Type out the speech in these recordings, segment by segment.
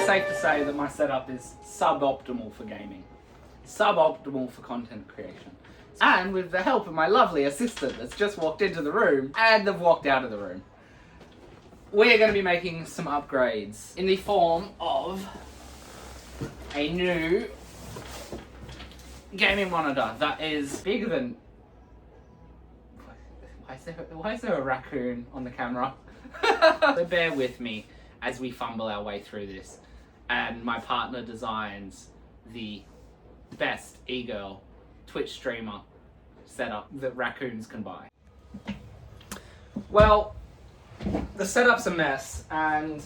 safe to say that my setup is suboptimal for gaming. Suboptimal for content creation. And with the help of my lovely assistant that's just walked into the room and they've walked out of the room, we're going to be making some upgrades in the form of a new gaming monitor that is bigger than... Why is there a raccoon on the camera? So bear with me as we fumble our way through this and my partner designs the best e-girl Twitch streamer setup that raccoons can buy. Well, the setup's a mess and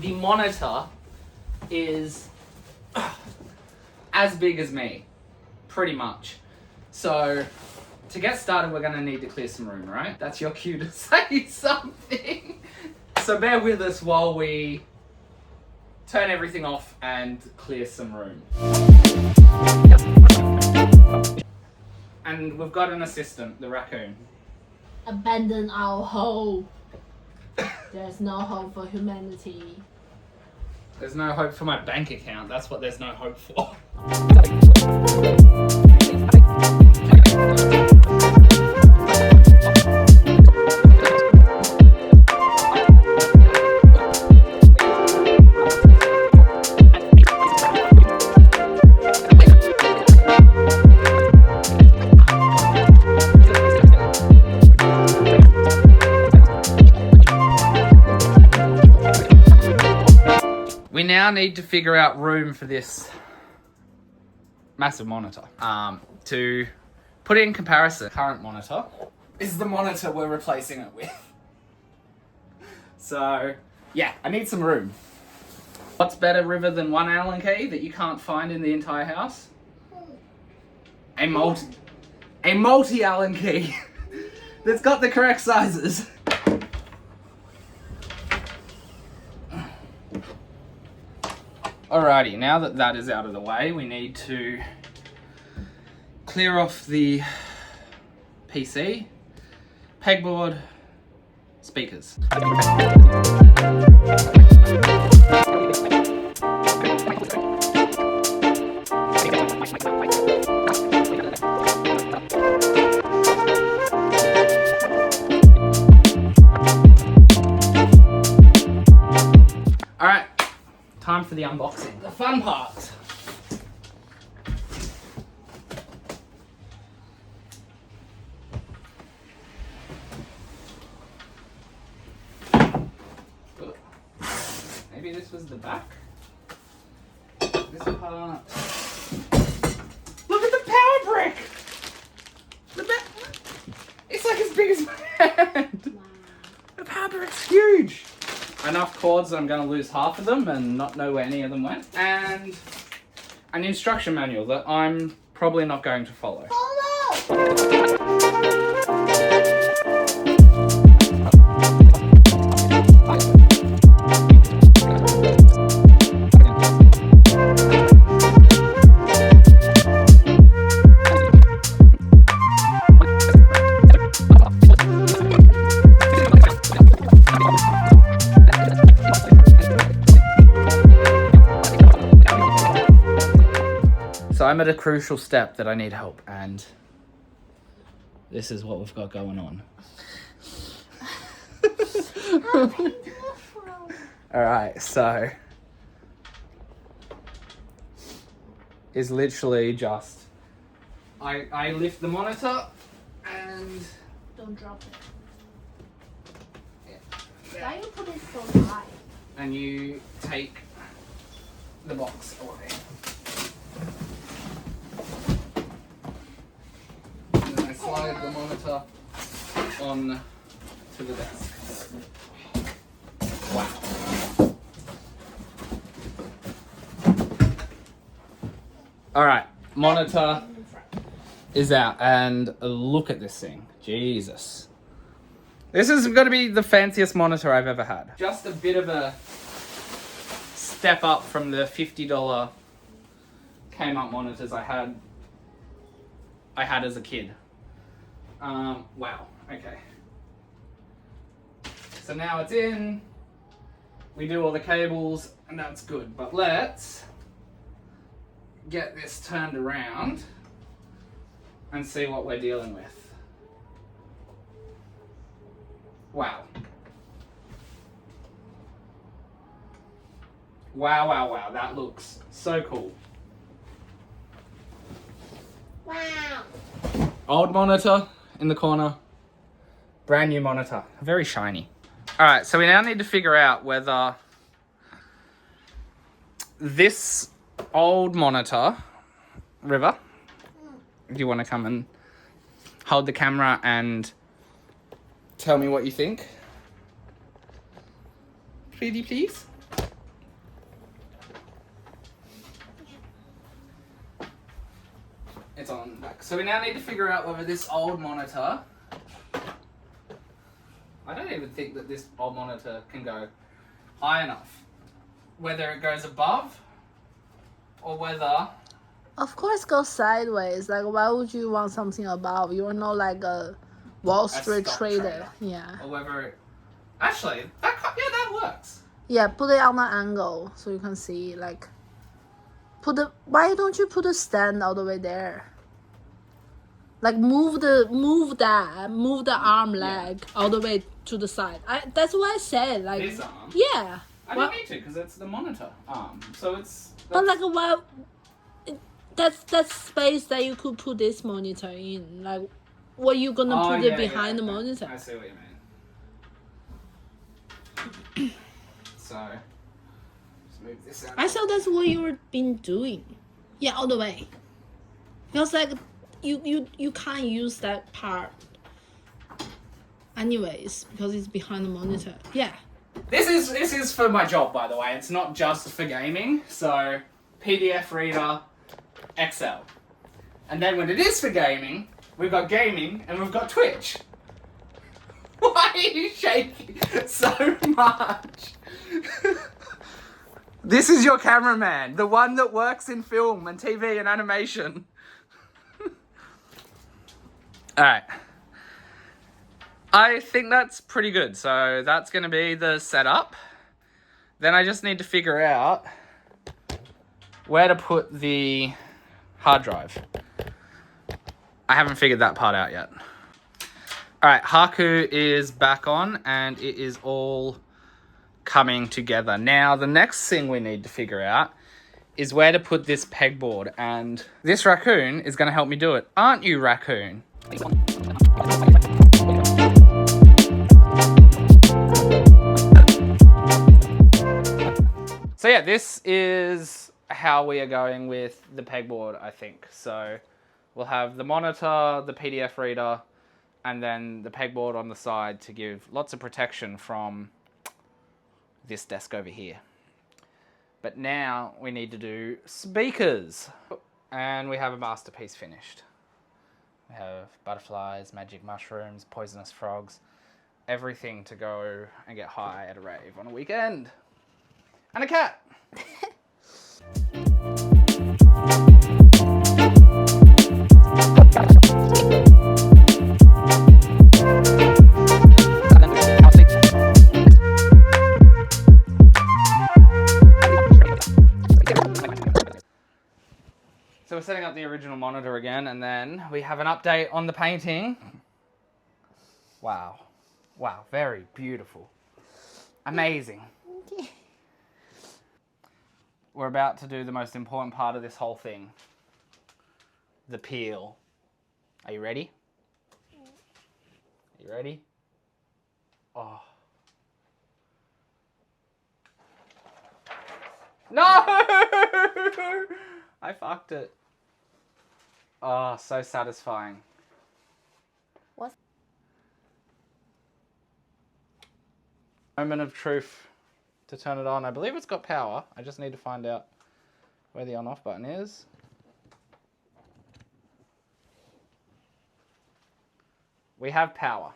the monitor is as big as me, pretty much. So to get started, we're going to need to clear some room, right? That's your cue to say something. So bear with us while we turn everything off and clear some room. And we've got an assistant, the raccoon. Abandon our hope. There's no hope for humanity. There's no hope for my bank account. That's what there's no hope for. We now need to figure out room for this massive monitor. To put it in comparison, the current monitor is the monitor we're replacing it with. So, yeah, I need some room. What's better, River, than one Allen key that you can't find in the entire house? A multi Allen key that's got the correct sizes. Alrighty, now that that is out of the way, we need to clear off the PC, pegboard, speakers. Alright. Time for the unboxing. The fun part. Maybe this was the back. This part. Look at the power brick! It's like as big as my hand. Wow. The power brick's huge. Enough cords that I'm going to lose half of them and not know where any of them went. And an instruction manual that I'm probably not going to follow. So I'm at a crucial step that I need help, and this is what we've got going on. Alright, so is literally just I lift the monitor and Don't drop it. Yeah. Why you put it so high? And you take the box away. And then I slide the monitor on to the desk. Wow. Alright, monitor is out, and look at this thing. Jesus. This is going to be the fanciest monitor I've ever had. Just a bit of a step up from the $50 Kmart monitors I had as a kid. Wow, okay. So now it's in, we do all the cables, And that's good. But let's get this turned around and see what we're dealing with. Wow. Wow, wow, wow. That looks so cool. Wow. Old monitor in the corner. Brand new monitor. Very shiny. Alright, so we now need to figure out whether this old monitor, River, do you want to come and hold the camera and tell me what you think? Pretty please. It's on back. So we now need to figure out whether this old monitor, I don't even think that this old monitor can go high enough. Whether it goes above or whether... Of course, go sideways. Like, why would you want something above? You're not like a Wall Street trader. Yeah. Or whether it... Actually, that works. Yeah, put it on an angle so you can see. Like, why don't you put a stand all the way there? Like, move the arm leg all the way to the side. That's what I said. Like, this arm? Yeah. I don't need to because it's the monitor arm. So it's... But like, well, that's space that you could put this monitor in. Like, what you gonna put it behind the monitor? I see what you mean. So, let's move this out. I thought that's what you were been doing. Yeah, all the way. Because like, you can't use that part. Anyways, because it's behind the monitor. Yeah. This is for my job, by the way. It's not just for gaming. So, PDF reader, Excel. And then when it is for gaming, we've got gaming and we've got Twitch. Why are you shaking so much? This is your cameraman, the one that works in film and TV and animation. Alright. I think that's pretty good. So that's going to be the setup. Then I just need to figure out where to put the hard drive. I haven't figured that part out yet. Alright, Haku is back on and it is all coming together. Now, the next thing we need to figure out is where to put this pegboard, and this raccoon is going to help me do it. Aren't you, raccoon? So yeah, this is how we are going with the pegboard, I think. So we'll have the monitor, the PDF reader, and then the pegboard on the side to give lots of protection from this desk over here. But now we need to do speakers. And we have a masterpiece finished. We have butterflies, magic mushrooms, poisonous frogs, everything to go and get high at a rave on a weekend. And a cat. So we're setting up the original monitor again, and then we have an update on the painting. Wow. Wow, very beautiful. Amazing. We're about to do the most important part of this whole thing. The peel. Are you ready? Are you ready? Oh. No! I fucked it. Oh, so satisfying. What? Moment of truth to turn it on. I believe it's got power. I just need to find out where the on-off button is. We have power.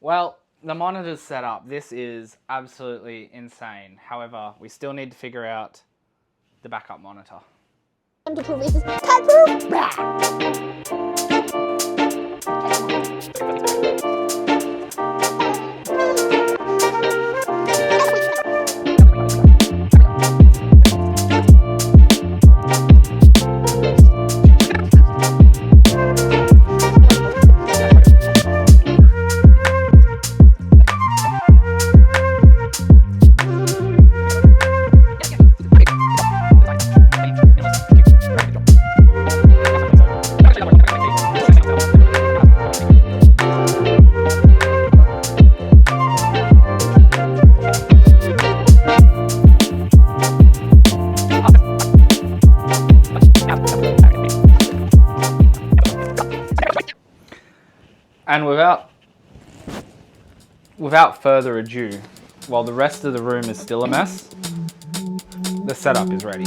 Well, the monitor's set up. This is absolutely insane. However, we still need to figure out the backup monitor. To prove this is proof. And without further ado, while the rest of the room is still a mess, the setup is ready.